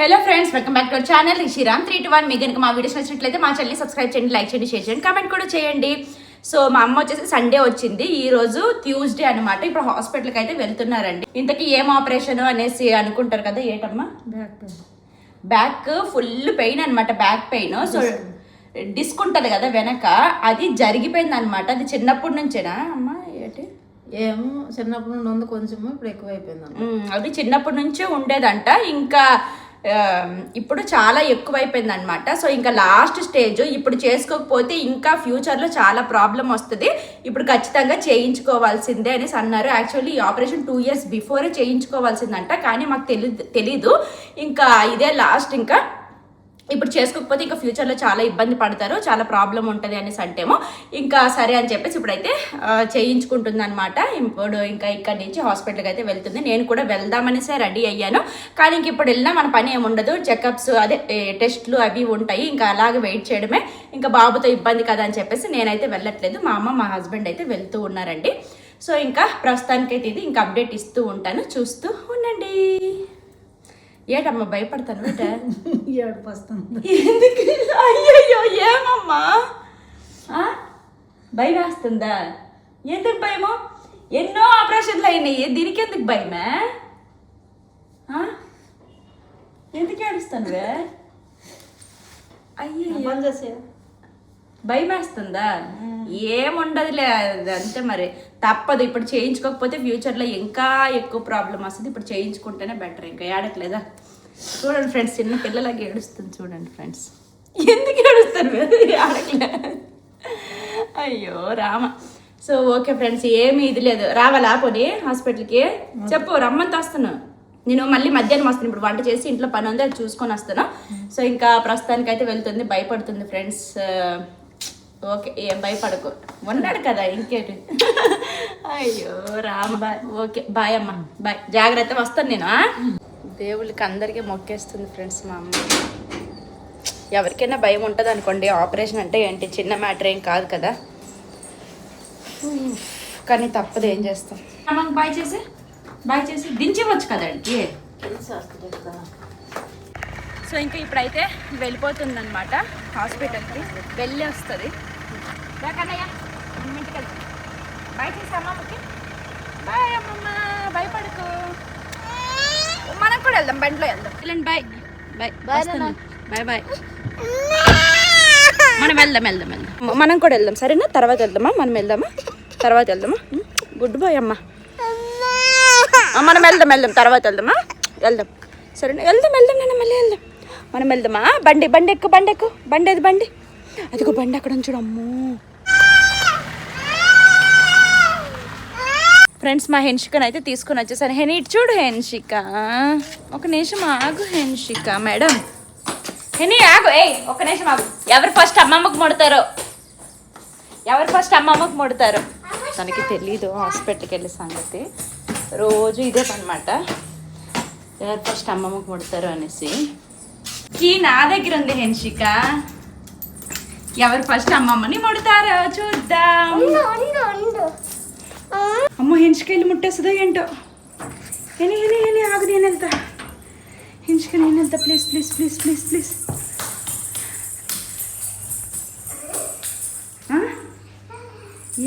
Hello friends, welcome back to our channel Sriram 321. మీకు కనుక మా వీడియోస్ నచ్చినట్లయితే మా ఛానల్ని సబ్స్క్రైబ్ చేయండి, లైక్ చేయండి, షేర్ చేయండి, కామెంట్ కూడా చేయండి. సో మా అమ్మ వచ్చేసి సండే వచ్చింది, ఈ రోజు ట్యూస్డే అనమాట. ఇప్పుడు హాస్పిటల్కి అయితే వెళ్తున్నారండి. ఇంతకీ ఏం ఆపరేషన్ అనేసి అనుకుంటారు కదా. ఏంటమ్మా? బ్యాక్ ఫుల్ పెయిన్ అనమాట, బ్యాక్ పెయిన్. సో డిస్క్ ఉంటుంది కదా వెనక, అది జరిగిపోయింది అనమాట. అది చిన్నప్పటి నుంచేనా అమ్మా? ఏంటి ఏమో చిన్నప్పటి నుండి ఉంది, కొంచెము ఇప్పుడు ఎక్కువైపోయింది. అది చిన్నప్పటి నుంచే ఉండేదంట, ఇంకా ఇప్పుడు చాలా ఎక్కువైపోయింది అనమాట. సో ఇంకా లాస్ట్ స్టేజ్. ఇప్పుడు చేసుకోకపోతే ఇంకా ఫ్యూచర్లో చాలా ప్రాబ్లం వస్తుంది. ఇప్పుడు ఖచ్చితంగా చేయించుకోవాల్సిందే అనేసి అన్నారు. యాక్చువల్లీ ఈ ఆపరేషన్ 2 years బిఫోరే చేయించుకోవాల్సిందంట, కానీ మాకు తెలీదు. ఇంకా ఇదే లాస్ట్. ఇంకా ఇప్పుడు చేసుకోకపోతే ఇంకా ఫ్యూచర్లో చాలా ఇబ్బంది పడతారు, చాలా ప్రాబ్లం ఉంటుంది అనేసి అంటేమో ఇంకా సరే అని చెప్పేసి ఇప్పుడైతే చేయించుకుంటుంది అనమాట. ఇప్పుడు ఇంకా ఇక్కడి నుంచి హాస్పిటల్కి అయితే వెళ్తుంది. నేను కూడా వెళ్దామనేసే రెడీ అయ్యాను, కానీ ఇంక ఇప్పుడు వెళ్ళినా మన పని ఏముండదు. చెకప్స్ అదే టెస్ట్లు అవి ఉంటాయి, ఇంకా అలాగే వెయిట్ చేయడమే. ఇంకా బాబుతో ఇబ్బంది కదా అని చెప్పేసి నేనైతే వెళ్ళట్లేదు. మా అమ్మ మా హస్బెండ్ అయితే వెళ్తూ ఉన్నారండి. సో ఇంకా ప్రస్తుతానికైతే ఇది ఇంకా అప్డేట్ ఇస్తూ ఉంటాను, చూస్తూ ఉండండి. ఏటమ్మా భయపడతాను బేట? ఎందుకు? అయ్యయ్యో ఏమమ్మా భయం వేస్తుందా? ఎందుకు భయమో? ఎన్నో ఆపరేషన్లు అయినాయి, దీనికి ఎందుకు భయమే? ఎందుకు ఏడుస్తానువే? అయ్యో భయం వేస్తుందా? ఏముండదులే, అంతే మరి, తప్పదు. ఇప్పుడు చేయించుకోకపోతే ఫ్యూచర్లో ఇంకా ఎక్కువ ప్రాబ్లం వస్తుంది. ఇప్పుడు చేయించుకుంటేనే బెటర్. ఇంకా ఏడట్లేదా? చూడండి ఫ్రెండ్స్, చిన్న పిల్లలకి ఏడుస్తుంది చూడండి ఫ్రెండ్స్. ఎందుకు ఏడుస్తారు? ఏడట్లే. అయ్యో రామ. సో ఓకే ఫ్రెండ్స్, ఏమీ ఇది లేదు. రావాలా పోనీ హాస్పిటల్కి? చెప్పు, రమ్మంత వస్తాను నేను. మళ్ళీ మధ్యాహ్నం వస్తాను. ఇప్పుడు వంట చేసి ఇంట్లో పని ఉంది, అది చూసుకొని వస్తాను. సో ఇంకా ప్రస్తుతానికి అయితే వెళ్తుంది. భయపడుతుంది ఫ్రెండ్స్. ఓకే, ఏం భయపడకు, ఉన్నాడు కదా, ఇంకేంటి. అయ్యో రామ. బాయ్. ఓకే బాయ్ అమ్మ, బాయ్, జాగ్రత్త, వస్తాను నేను. దేవుళ్ళకి అందరికీ మొక్కేస్తుంది ఫ్రెండ్స్ మా అమ్మ. ఎవరికైనా భయం ఉంటుంది అనుకోండి. ఆపరేషన్ అంటే ఏంటి, చిన్న మ్యాటర్ ఏం కాదు కదా, కానీ తప్పదు, ఏం చేస్తాం. అమ్మకి బాయ్ చేసి దించివచ్చు కదండి. సో ఇంకా ఇప్పుడైతే వెళ్ళిపోతుంది అనమాట హాస్పిటల్కి. వెళ్ళి వస్తుంది. కన్నయ్య ఇంటికి వెళ్తాం. బాయ్ చేసి అమ్మమ్మకి. బాయ్ అమ్మమ్మ, భయపడకు, మనం కూడా వెళ్దాం, బండిలో వెళ్దాం. వెళ్ళండి, బాయ్ బాయ్ బాయ్ బాయ్. మనం వెళ్దాం. మనం కూడా వెళ్దాం, సరేనా? తర్వాత వెళ్దామా? మనం వెళ్దామా? తర్వాత వెళ్దామా? గుడ్ బాయ్ అమ్మ. మనం వెళ్దాం, తర్వాత వెళ్దామా? వెళ్దాం, సరేనా? వెళ్దాం నాన్న, మళ్ళీ వెళ్దాం. మనం వెళ్దామా? బండి ఎక్కు. బండి అది, బండి అదిగో, బండి అక్కడ చూడమ్మో. ఫ్రెండ్స్, మా హెన్షికను అయితే తీసుకుని వచ్చేసాను. హెని ఇటు చూడు. హెన్షిక, ఒక నిమిషం ఆగు. హెన్షిక మేడం, హెని ఆగు. ఒక నిమిషం ఆగు. ఎవరు ఫస్ట్ అమ్మమ్మకు ముడతారో తనకి తెలీదు. హాస్పిటల్కి వెళ్ళే సంగతి రోజు ఇదే పనమాట, ఎవరు ఫస్ట్ అమ్మమ్మకు ముడతారో అనేసి. కీ నా దగ్గర ఉంది హెన్షిక. ఎవరు ఫస్ట్ అమ్మమ్మని ముడతారో చూద్దాం. అమ్మో, హెన్షిక వెళ్ళి ముట్టేస్తుందో ఏంటో. హెని ఆగు, నేను వెళ్తా. హెన్షిక నేను వెళ్తా, ప్లీజ్.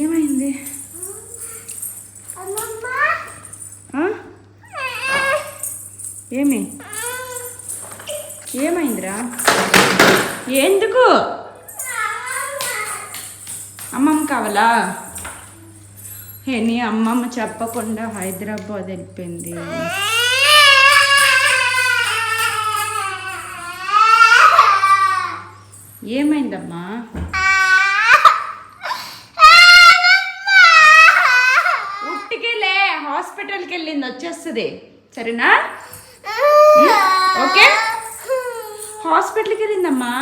ఏమైంది? ఏమైందిరా? ఎందుకు? అమ్మమ్మ కావాలా? హెని అమ్మమ్మ చెప్పకుండా హైదరాబాద్ వెళ్ళిపోయింది. ఏమైందమ్మా? ఉట్టికెళ్ళే, హాస్పిటల్కి వెళ్ళింది, వచ్చేస్తుంది, సరేనా? ఓకే, హాస్పిటల్కి వెళ్ళిందమ్మా,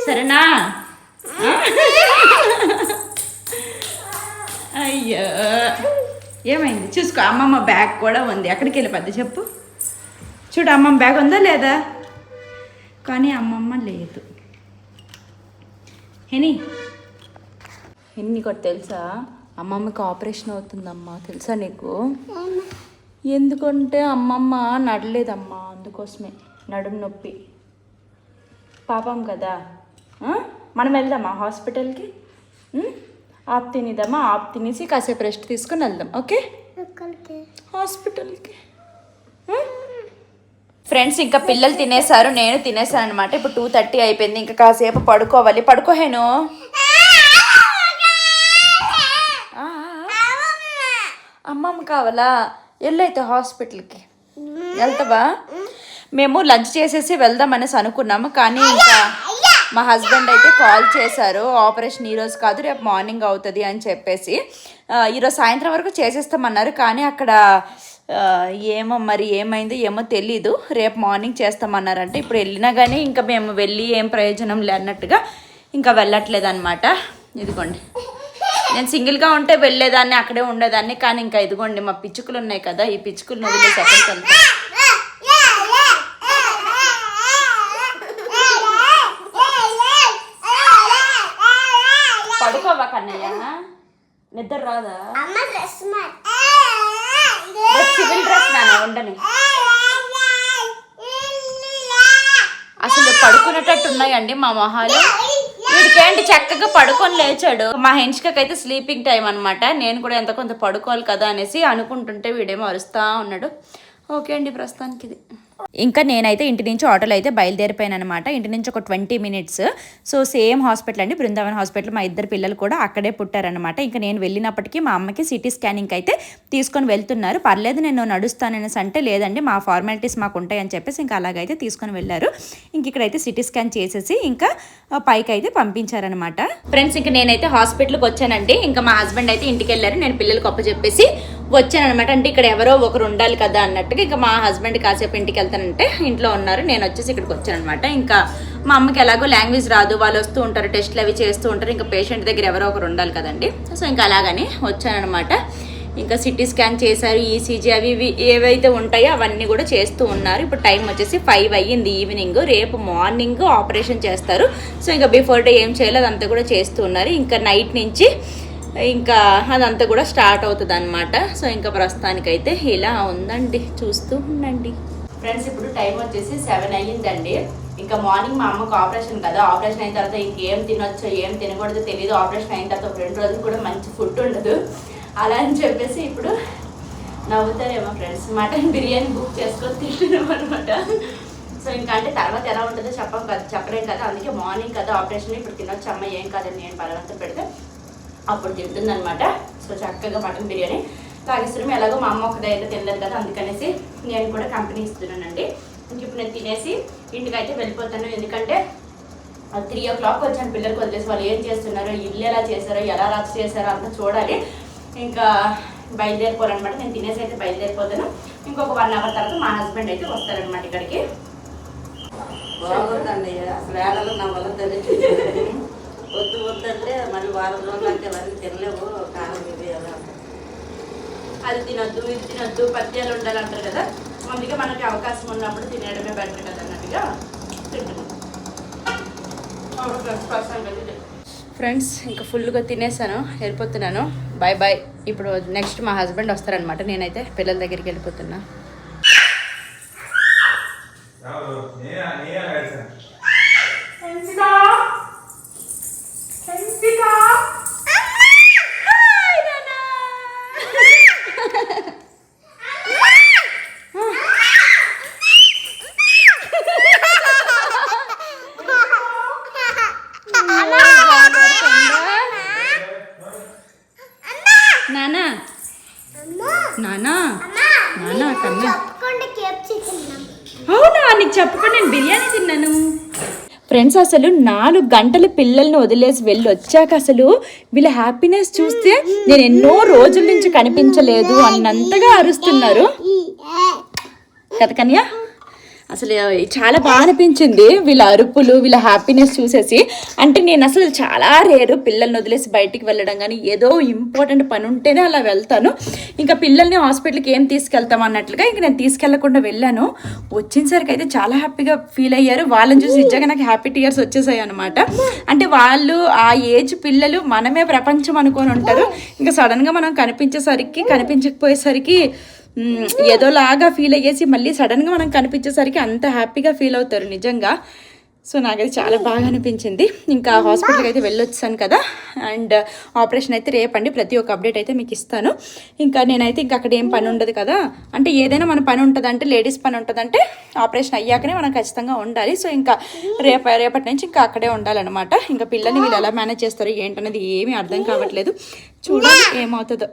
సరేనా? అయ్యో ఏమైంది చూసుకో. అమ్మమ్మ బ్యాగ్ కూడా ఉంది, అక్కడికి వెళ్ళిపోద్ది. చెప్పు, చూడు అమ్మమ్మ బ్యాగ్ ఉందా లేదా? కానీ అమ్మమ్మ లేదు. హెని కూడా తెలుసా, అమ్మమ్మకి ఆపరేషన్ అవుతుందమ్మా, తెలుసా నీకు? ఎందుకంటే అమ్మమ్మ నడలేదమ్మా, అందుకోసమే. నడుము నొప్పి పాపం కదా. మనం వెళ్దామా హాస్పిటల్కి? ఆప్ తినిద్దామా? ఆప్ తినేసి కాసేపు రెస్ట్ తీసుకొని వెళ్దాం. ఓకే, హాస్పిటల్కి. ఫ్రెండ్స్ ఇంకా పిల్లలు తినేసారు, నేను తినేసాను అనమాట. ఇప్పుడు 2:30 అయిపోయింది. ఇంకా కాసేపు పడుకోవాలి. పడుకోహేను. అమ్మమ్మ కావాలా? వెళ్ళైతే హాస్పిటల్కి వెళ్తావా? మేము లంచ్ చేసేసి వెళ్దాం అనేసి అనుకున్నాము, కానీ ఇంకా మా హస్బెండ్ అయితే కాల్ చేశారు. ఆపరేషన్ ఈరోజు కాదు, రేపు మార్నింగ్ అవుతుంది అని చెప్పేసి. ఈరోజు సాయంత్రం వరకు చేసేస్తామన్నారు, కానీ అక్కడ ఏమో మరి ఏమైందో ఏమో తెలీదు. రేపు మార్నింగ్ చేస్తామన్నారంటే ఇప్పుడు వెళ్ళినా కానీ ఇంకా మేము వెళ్ళి ఏం ప్రయోజనం లేనట్టుగా ఇంకా వెళ్ళట్లేదు అనమాట. ఇదిగోండి, నేను సింగిల్గా ఉంటే వెళ్ళేదాన్ని, అక్కడే ఉండేదాన్ని. కానీ ఇంకా ఇదిగోండి మా పిచ్చుకలు ఉన్నాయి కదా, ఈ పిచ్చుకలు వదిలేసి ఎక్కడికి వెళ్తాను. పడుకోవా కన్నయ్య? నిద్ర రాదా? సివిల్ డ్రెస్ నాన్న ఉండని. అసలు పడుకునేటట్టు ఉన్నాయండి మా మొహాలు. వీడికేంటి చక్కగా పడుకొని లేచాడు. మా హెన్షికైతే స్లీపింగ్ టైం అనమాట. నేను కూడా ఎంత కొంత పడుకోవాలి కదా అనేసి అనుకుంటుంటే వీడేమో అరుస్తా ఉన్నాడు. ఓకే అండి, ప్రస్తుతానికి ఇది. ఇంకా నేనైతే ఇంటి నుంచి ఆటోలో అయితే బయలుదేరిపోయాను అనమాట. ఇంటి నుంచి ఒక 20 మినిట్స్. సో సేమ్ హాస్పిటల్ అండి, బృందావన్ హాస్పిటల్. మా ఇద్దరు పిల్లలు కూడా అక్కడే పుట్టారనమాట. ఇంకా నేను వెళ్ళినప్పటికీ మా అమ్మకి సిటీ స్కానింగ్ అయితే తీసుకొని వెళ్తున్నారు. పర్లేదు నేను నడుస్తాననేసి అంటే లేదండి మా ఫార్మాలిటీస్ మాకు ఉంటాయని చెప్పేసి ఇంకా అలాగైతే తీసుకొని వెళ్ళారు. ఇంక ఇక్కడైతే సిటీ స్కాన్ చేసేసి ఇంకా పైకి అయితే పంపించారనమాట. ఫ్రెండ్స్ ఇంకా నేనైతే హాస్పిటల్కి వచ్చానండి. ఇంకా మా హస్బెండ్ అయితే ఇంటికి వెళ్ళారు. నేను పిల్లలకు అప్పచెప్పేసి వచ్చాను అనమాట. అంటే ఇక్కడ ఎవరో ఒకరు ఉండాలి కదా అన్నట్టుగా ఇంకా మా హస్బెండ్ కాసేపు ఇంటికి వెళ్తానంటే ఇంట్లో ఉన్నారు. నేను వచ్చేసి ఇక్కడికి వచ్చాను అనమాట. ఇంకా మా అమ్మకి ఎలాగో లాంగ్వేజ్ రాదు, వాళ్ళు వస్తూ ఉంటారు, టెస్ట్లు అవి చేస్తూ ఉంటారు. ఇంకా పేషెంట్ దగ్గర ఎవరో ఒకరు ఉండాలి కదండి. సో ఇంకా అలాగని వచ్చానమాట. ఇంకా సిటీ స్కాన్ చేశారు, ఈసీజీ అవి ఇవి ఏవైతే ఉంటాయో అవన్నీ కూడా చేస్తూ ఉన్నారు. ఇప్పుడు టైం వచ్చేసి 5 అయ్యింది ఈవినింగ్. రేపు మార్నింగ్ ఆపరేషన్ చేస్తారు. సో ఇంకా బిఫోర్ డే ఏం చేయాలో అదంతా కూడా చేస్తూ ఉన్నారు. ఇంకా నైట్ నుంచి ఇంకా అదంతా కూడా స్టార్ట్ అవుతుంది అనమాట. సో ఇంకా ప్రస్తుతానికైతే ఇలా ఉందండి, చూస్తూ ఉండండి. ఫ్రెండ్స్ ఇప్పుడు టైం వచ్చేసి 7 అయ్యిందండి. ఇంకా మార్నింగ్ మా అమ్మకు ఆపరేషన్ కదా, ఆపరేషన్ అయిన తర్వాత ఇంకేం తినొచ్చో ఏం తినకూడదో తెలియదు. ఆపరేషన్ అయిన తర్వాత 2 రోజులు కూడా మంచి ఫుడ్ ఉండదు. అలా అని చెప్పేసి ఇప్పుడు నవ్వుతారేమో ఫ్రెండ్స్, మటన్ బిర్యానీ బుక్ చేసుకొని తింటున్నాం అనమాట. సో ఇంకా అంటే తర్వాత ఎలా ఉంటుందో చెప్పలేం కదా. అందుకే మార్నింగ్ కదా ఆపరేషన్, ఇప్పుడు తినొచ్చు అమ్మ ఏం కాదని నేను బలవంతం పెడితే అప్పుడు తింటుంది అనమాట. సో చక్కగా మటన్ బిర్యానీ తాగిస్తున్నాం. ఎలాగో మా అమ్మ ఒక దగ్గర తినలేదు కదా, అందుకనేసి నేను కూడా కంపెనీ ఇస్తున్నానండి. ఇంక ఇప్పుడు నేను తినేసి ఇంటికి అయితే వెళ్ళిపోతాను. ఎందుకంటే 3 o'clock వచ్చాను పిల్లలకు వదిలేసి. వాళ్ళు ఏం చేస్తున్నారో, ఇల్లు ఎలా చేశారో, ఎలా రచ్చ చేశారో అంతా చూడాలి. ఇంకా బయలుదేరిపోవాలన్నమాట. నేను తినేసి అయితే బయలుదేరిపోతాను. ఇంకొక 1 hour తర్వాత మా హస్బెండ్ అయితే వస్తారనమాట ఇక్కడికి. బాగుందండి, అసలు ఏడాలో నా వల్ల తెలియదు. వద్దంటే మళ్ళీ వారం రోజులు అంటే వరకు తినలేవు. కాలం ఇది ఎలా అది తినొద్దు, ఇది తినొద్దు, పత్యాలు ఉండాలంటారు కదా. అందుకే మనకి అవకాశం ఉన్నప్పుడు తినేయడమే బెటర్ కదా అన్నట్టుగా తింటున్నాం. ఫ్రెండ్స్ ఇంకా ఫుల్గా తినేసాను, వెళ్ళిపోతున్నాను. Bye bye. ఇప్పుడు నెక్స్ట్ మా హస్బెండ్ వస్తారనమాట. నేనైతే పిల్లల దగ్గరికి వెళ్ళిపోతున్నా. నానా నానా నానా కన్నా అవునా, నీకు చెప్పకుండా నేను బిర్యానీ తిన్నాను. ఫ్రెండ్స్ అసలు 4 గంటలు పిల్లల్ని వదిలేసి వెళ్ళి వచ్చాక అసలు వీళ్ళ హ్యాపీనెస్ చూస్తే నేను ఎన్నో రోజుల నుంచి కనిపించలేదు అన్నంతగా అరుస్తున్నారు కదా కన్యా. అసలు చాలా బాగా అనిపించింది వీళ్ళ అరుపులు, వీళ్ళ హ్యాపీనెస్ చూసేసి. అంటే నేను అసలు చాలా రేరు పిల్లల్ని వదిలేసి బయటికి వెళ్ళడం, కానీ ఏదో ఇంపార్టెంట్ పని ఉంటేనే అలా వెళ్తాను. ఇంకా పిల్లల్ని హాస్పిటల్కి ఏం తీసుకెళ్తాం అన్నట్లుగా ఇంక నేను తీసుకెళ్లకుండా వెళ్ళాను. వచ్చినసరికి అయితే చాలా హ్యాపీగా ఫీల్ అయ్యారు. వాళ్ళని చూసి నిజంగా నాకు హ్యాపీ టీయర్స్ వచ్చేసాయి అనమాట. అంటే వాళ్ళు ఆ ఏజ్ పిల్లలు మనమే ప్రపంచం అనుకొని ఉంటారు. ఇంకా సడన్గా మనం కనిపించకపోయేసరికి ఏదోలాగా ఫీల్ అయ్యేసి మళ్ళీ సడన్గా మనం కనిపించేసరికి అంత హ్యాపీగా ఫీల్ అవుతారు నిజంగా. సో నాకైతే చాలా బాగా అనిపించింది. ఇంకా హాస్పిటల్కి అయితే వెళ్ళొచ్చాను కదా, అండ్ ఆపరేషన్ అయితే రేపండి. ప్రతి ఒక్క అప్డేట్ అయితే మీకు ఇస్తాను. ఇంకా నేనైతే ఇంకా అక్కడ ఏం పని ఉండదు కదా, అంటే ఏదైనా మన పని ఉంటుందంటే, లేడీస్ పని ఉంటుందంటే ఆపరేషన్ అయ్యాకనే మనం ఖచ్చితంగా ఉండాలి. సో ఇంకా రేపటి నుంచి ఇంకా అక్కడే ఉండాలన్నమాట. ఇంకా పిల్లల్ని వీళ్ళు ఎలా మేనేజ్ చేస్తారు ఏంటనేది ఏమీ అర్థం కావట్లేదు. చూడాలి ఏమవుతుందో.